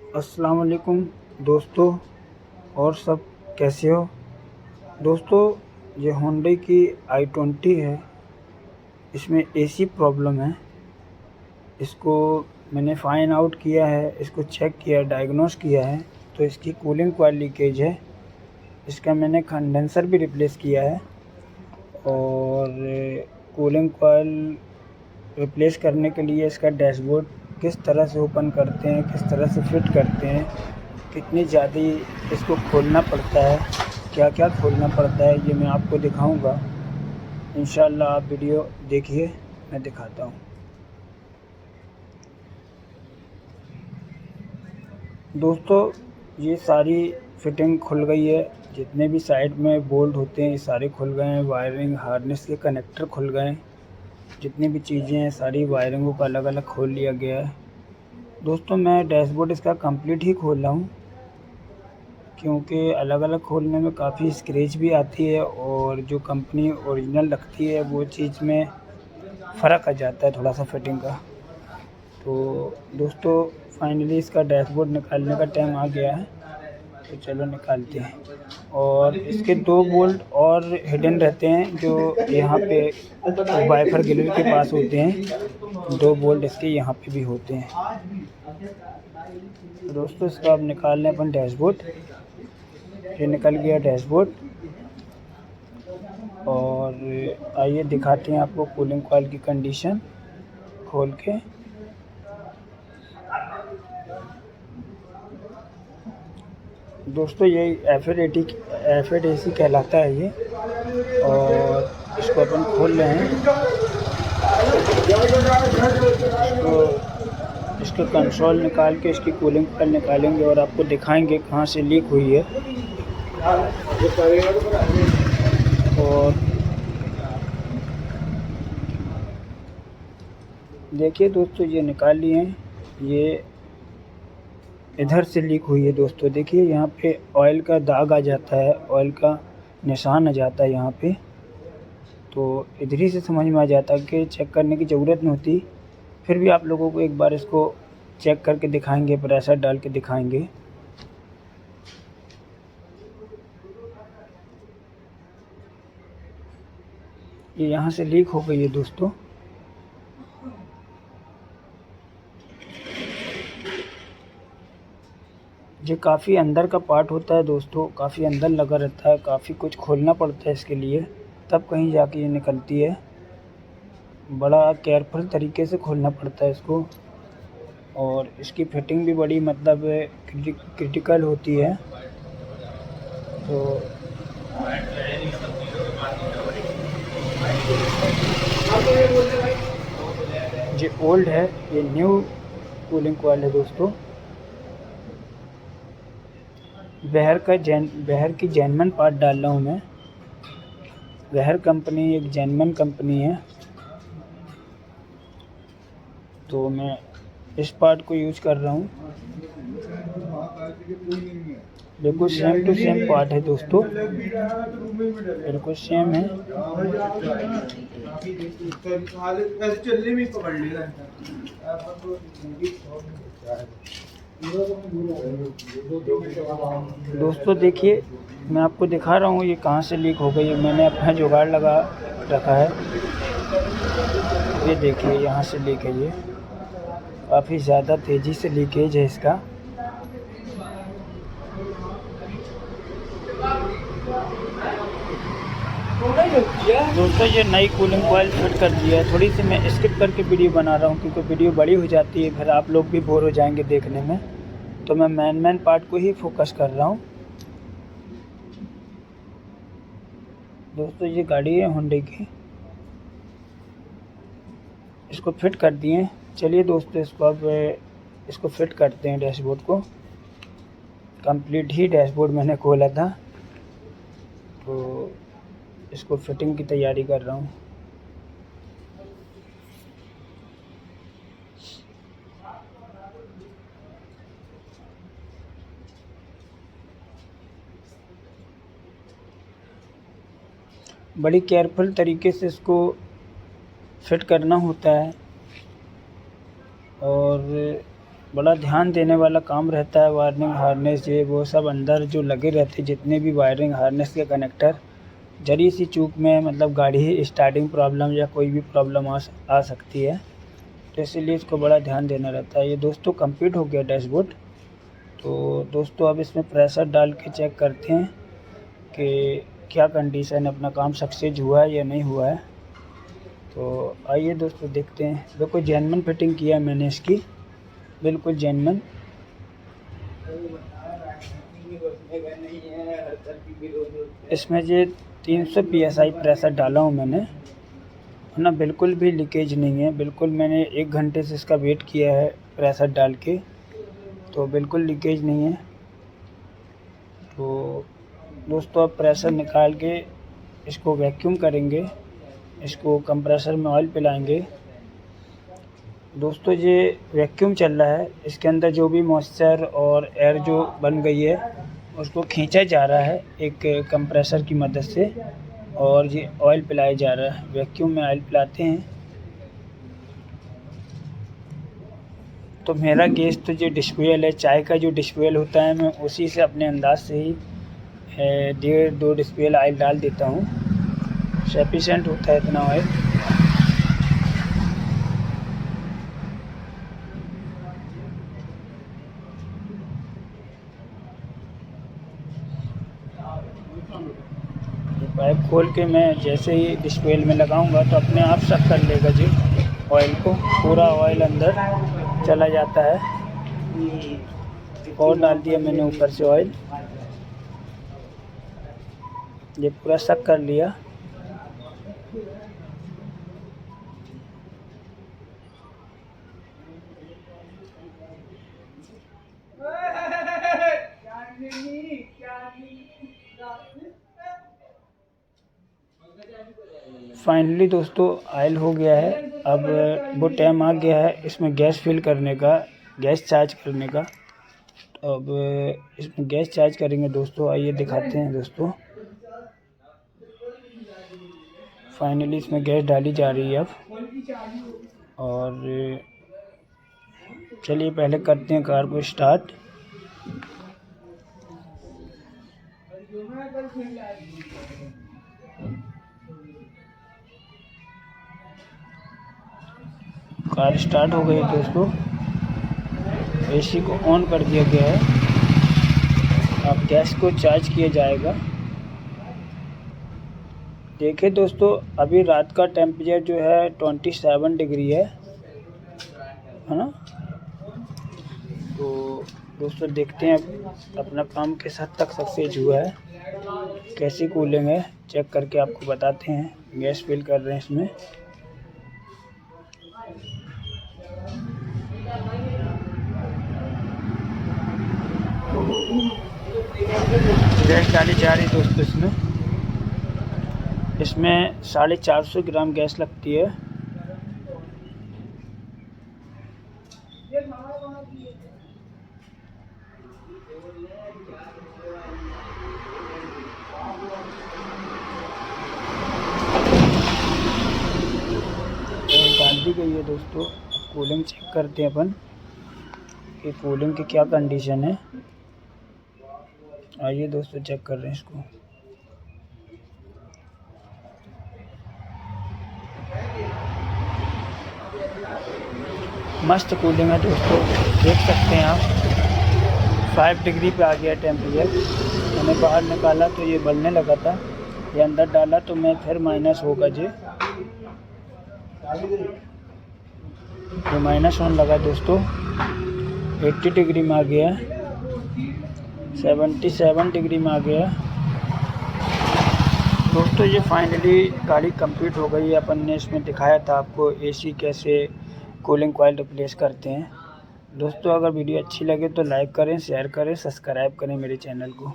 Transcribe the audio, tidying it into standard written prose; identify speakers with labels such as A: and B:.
A: अस्सलाम वालेकुम दोस्तों, और सब कैसे हो दोस्तों। ये होंडा की i20 है, इसमें एसी प्रॉब्लम है। इसको मैंने फाइंड आउट किया है, इसको चेक किया, डायग्नोस किया है। तो इसकी कूलिंग कॉइल लीकेज है। इसका मैंने कंडेंसर भी रिप्लेस किया है, और कूलिंग कॉइल रिप्लेस करने के लिए इसका डैशबोर्ड किस तरह से ओपन करते हैं, किस तरह से फिट करते हैं, कितनी ज़्यादा इसको खोलना पड़ता है, क्या-क्या खोलना पड़ता है, ये मैं आपको दिखाऊंगा। इंशाल्लाह आप वीडियो देखिए, मैं दिखाता हूँ। दोस्तों, ये सारी फिटिंग खुल गई है। जितने भी साइड में बोल्ट होते हैं ये सारे खुल गए हैं। वायरिंग हार्नेस के कनेक्टर खुल गए हैं। जितनी भी चीज़ें हैं सारी वायरिंगों को अलग अलग खोल लिया गया है। दोस्तों, मैं डैशबोर्ड इसका कंप्लीट ही खोल रहा हूँ, क्योंकि अलग अलग खोलने में काफ़ी स्क्रैच भी आती है, और जो कंपनी ओरिजिनल रखती है वो चीज़ में फ़र्क आ जाता है थोड़ा सा फिटिंग का। तो दोस्तों, फाइनली इसका डैशबोर्ड निकालने का टाइम आ गया है, तो चलो निकालते हैं। और इसके 2 बोल्ट और हिडन रहते हैं, जो यहाँ पे वाइपर ग्रिल के पास होते हैं। 2 बोल्ट इसके यहाँ पे भी होते हैं। तो दोस्तों, इसका अब निकाल लें अपन डैशबोर्ड। ये निकल गया डैशबोर्ड, और आइए दिखाते हैं आपको कूलिंग कॉइल की कंडीशन खोल के। दोस्तों, ये एफ ए सी कहलाता है ये, और इसको अपन खोल रहे हैं। इसका कंसोल निकाल के इसकी कूलिंग कॉइल निकालेंगे और आपको दिखाएंगे कहाँ से लीक हुई है। और देखिए दोस्तों, ये निकाल लिए हैं। ये इधर से लीक हुई है दोस्तों। देखिए यहाँ पे ऑयल का दाग आ जाता है, ऑयल का निशान आ जाता है यहाँ पे। तो इधर ही से समझ में आ जाता है कि चेक करने की ज़रूरत नहीं होती। फिर भी आप लोगों को एक बार इसको चेक करके दिखाएंगे, प्रेशर डाल के दिखाएंगे। ये यहाँ से लीक हो गई है दोस्तों। ये काफ़ी अंदर का पार्ट होता है दोस्तों, काफ़ी अंदर लगा रहता है, काफ़ी कुछ खोलना पड़ता है इसके लिए, तब कहीं जाके ये निकलती है। बड़ा केयरफुल तरीके से खोलना पड़ता है इसको, और इसकी फिटिंग भी बड़ी मतलब क्रिटिकल होती है। तो ये ओल्ड है, ये न्यू कूलिंग कॉइल है दोस्तों। बेहर की जेन्युइन पार्ट डाल रहा हूँ मैं। बेहर कंपनी एक जेन्युइन कंपनी है, तो मैं इस पार्ट को यूज कर रहा हूँ। बिल्कुल सेम टू सेम पार्ट है दोस्तों, बिल्कुल सेम है। दोस्तों देखिए, मैं आपको दिखा रहा हूँ ये कहाँ से लीक हो गई है। मैंने अपना जुगाड़ लगा रखा है। ये देखिए यहाँ से लीक है, ये काफ़ी ज़्यादा तेज़ी से लीकेज है इसका। दोस्तों, ये नई कूलिंग कॉइल फिट कर दी है। थोड़ी सी मैं स्किप करके वीडियो बना रहा हूँ, क्योंकि वीडियो बड़ी हो जाती है, फिर आप लोग भी बोर हो जाएंगे देखने में। तो मैं मेन पार्ट को ही फोकस कर रहा हूँ। दोस्तों, ये गाड़ी है होंडा की, इसको फिट कर दिए। चलिए दोस्तों, इसको अब इसको फिट करते हैं डैशबोर्ड को। कंप्लीट ही डैशबोर्ड मैंने खोला था, तो इसको फिटिंग की तैयारी कर रहा हूँ। बड़ी केयरफुल तरीके से इसको फिट करना होता है, और बड़ा ध्यान देने वाला काम रहता है। वायरिंग हार्नेस ये वो सब अंदर जो लगे रहते हैं, जितने भी वायरिंग हार्नेस के कनेक्टर, जरी सी चूक में मतलब गाड़ी स्टार्टिंग प्रॉब्लम या कोई भी प्रॉब्लम आ सकती है, तो इसीलिए इसको बड़ा ध्यान देना रहता है। ये दोस्तों कंप्लीट हो गया डैशबोर्ड। तो दोस्तों अब इसमें प्रेशर डाल के चेक करते हैं कि क्या कंडीशन है, अपना काम सक्सेस हुआ है या नहीं हुआ है। तो आइए दोस्तों देखते हैं। बिल्कुल जेन्युइन फिटिंग किया है मैंने इसकी, बिल्कुल जेन्युइन। इसमें ये 300 PSI प्रेशर डाला हूँ मैंने, है ना, बिल्कुल भी लीकेज नहीं है। बिल्कुल मैंने 1 घंटे से इसका वेट किया है प्रेशर डाल के, तो बिल्कुल लीकेज नहीं है। तो दोस्तों अब प्रेशर निकाल के इसको वैक्यूम करेंगे, इसको कंप्रेसर में ऑयल पिलाएंगे। दोस्तों ये वैक्यूम चल रहा है, इसके अंदर जो भी मॉइस्चर और एयर जो बन गई है उसको खींचा जा रहा है एक कंप्रेसर की मदद से, और ये ऑयल पिलाया जा रहा है। वैक्यूम में ऑयल पिलाते हैं। तो मेरा गैस तो जो डिस्पोजल है, चाय का जो डिस्पोजल होता है, मैं उसी से अपने अंदाज से ही 1.5-2 डिस्पोजल ऑयल डाल देता हूँ। सफिशिएंट होता है इतना ऑयल। पाइप खोल के मैं जैसे ही डिस्पोजल में लगाऊंगा तो अपने आप सक कर लेगा जी ऑयल को, पूरा ऑयल अंदर चला जाता है। और डाल दिया मैंने ऊपर से ऑयल, ये पूरा सक कर लिया। फाइनली दोस्तों ऑयल हो गया है। अब वो टाइम आ गया है इसमें गैस फिल करने का, गैस चार्ज करने का। अब इसमें गैस चार्ज करेंगे दोस्तों, आइए दिखाते हैं दोस्तों। फाइनली इसमें गैस डाली जा रही है अब, और चलिए पहले करते हैं कार को स्टार्ट। कार स्टार्ट हो गई है दोस्तों, एसी को ऑन कर दिया गया है। अब गैस को चार्ज किया जाएगा। देखिए दोस्तों अभी रात का टेम्परेचर जो है 27 डिग्री है ना। तो दोस्तों देखते हैं अपना काम किस हद तक सक्सेस हुआ है, कैसी कूलिंग है, चेक करके आपको बताते हैं। गैस फिल कर रहे हैं इसमें। गैस डाली जा रही है दोस्तों इसमें 450 ग्राम गैस लगती है। डाल दी गई है दोस्तों। कूलिंग चेक करते हैं अपन कि कूलिंग की क्या कंडीशन है। आइए दोस्तों चेक कर रहे हैं इसको। मस्त कूलिंग है दोस्तों, देख सकते हैं आप। 5 डिग्री पे आ गया टेम्परेचर। मैंने बाहर निकाला तो ये बढ़ने लगा था, ये अंदर डाला तो मैं फिर माइनस होगा जी, ये माइनस होने लगा दोस्तों। 80 डिग्री में आ गया, 77 डिग्री में आ गया दोस्तों। ये फाइनली गाड़ी कंप्लीट हो गई है। अपन ने इसमें दिखाया था आपको एसी कैसे कूलिंग कॉइल रिप्लेस करते हैं। दोस्तों अगर वीडियो अच्छी लगे तो लाइक करें, शेयर करें, सब्सक्राइब करें मेरे चैनल को।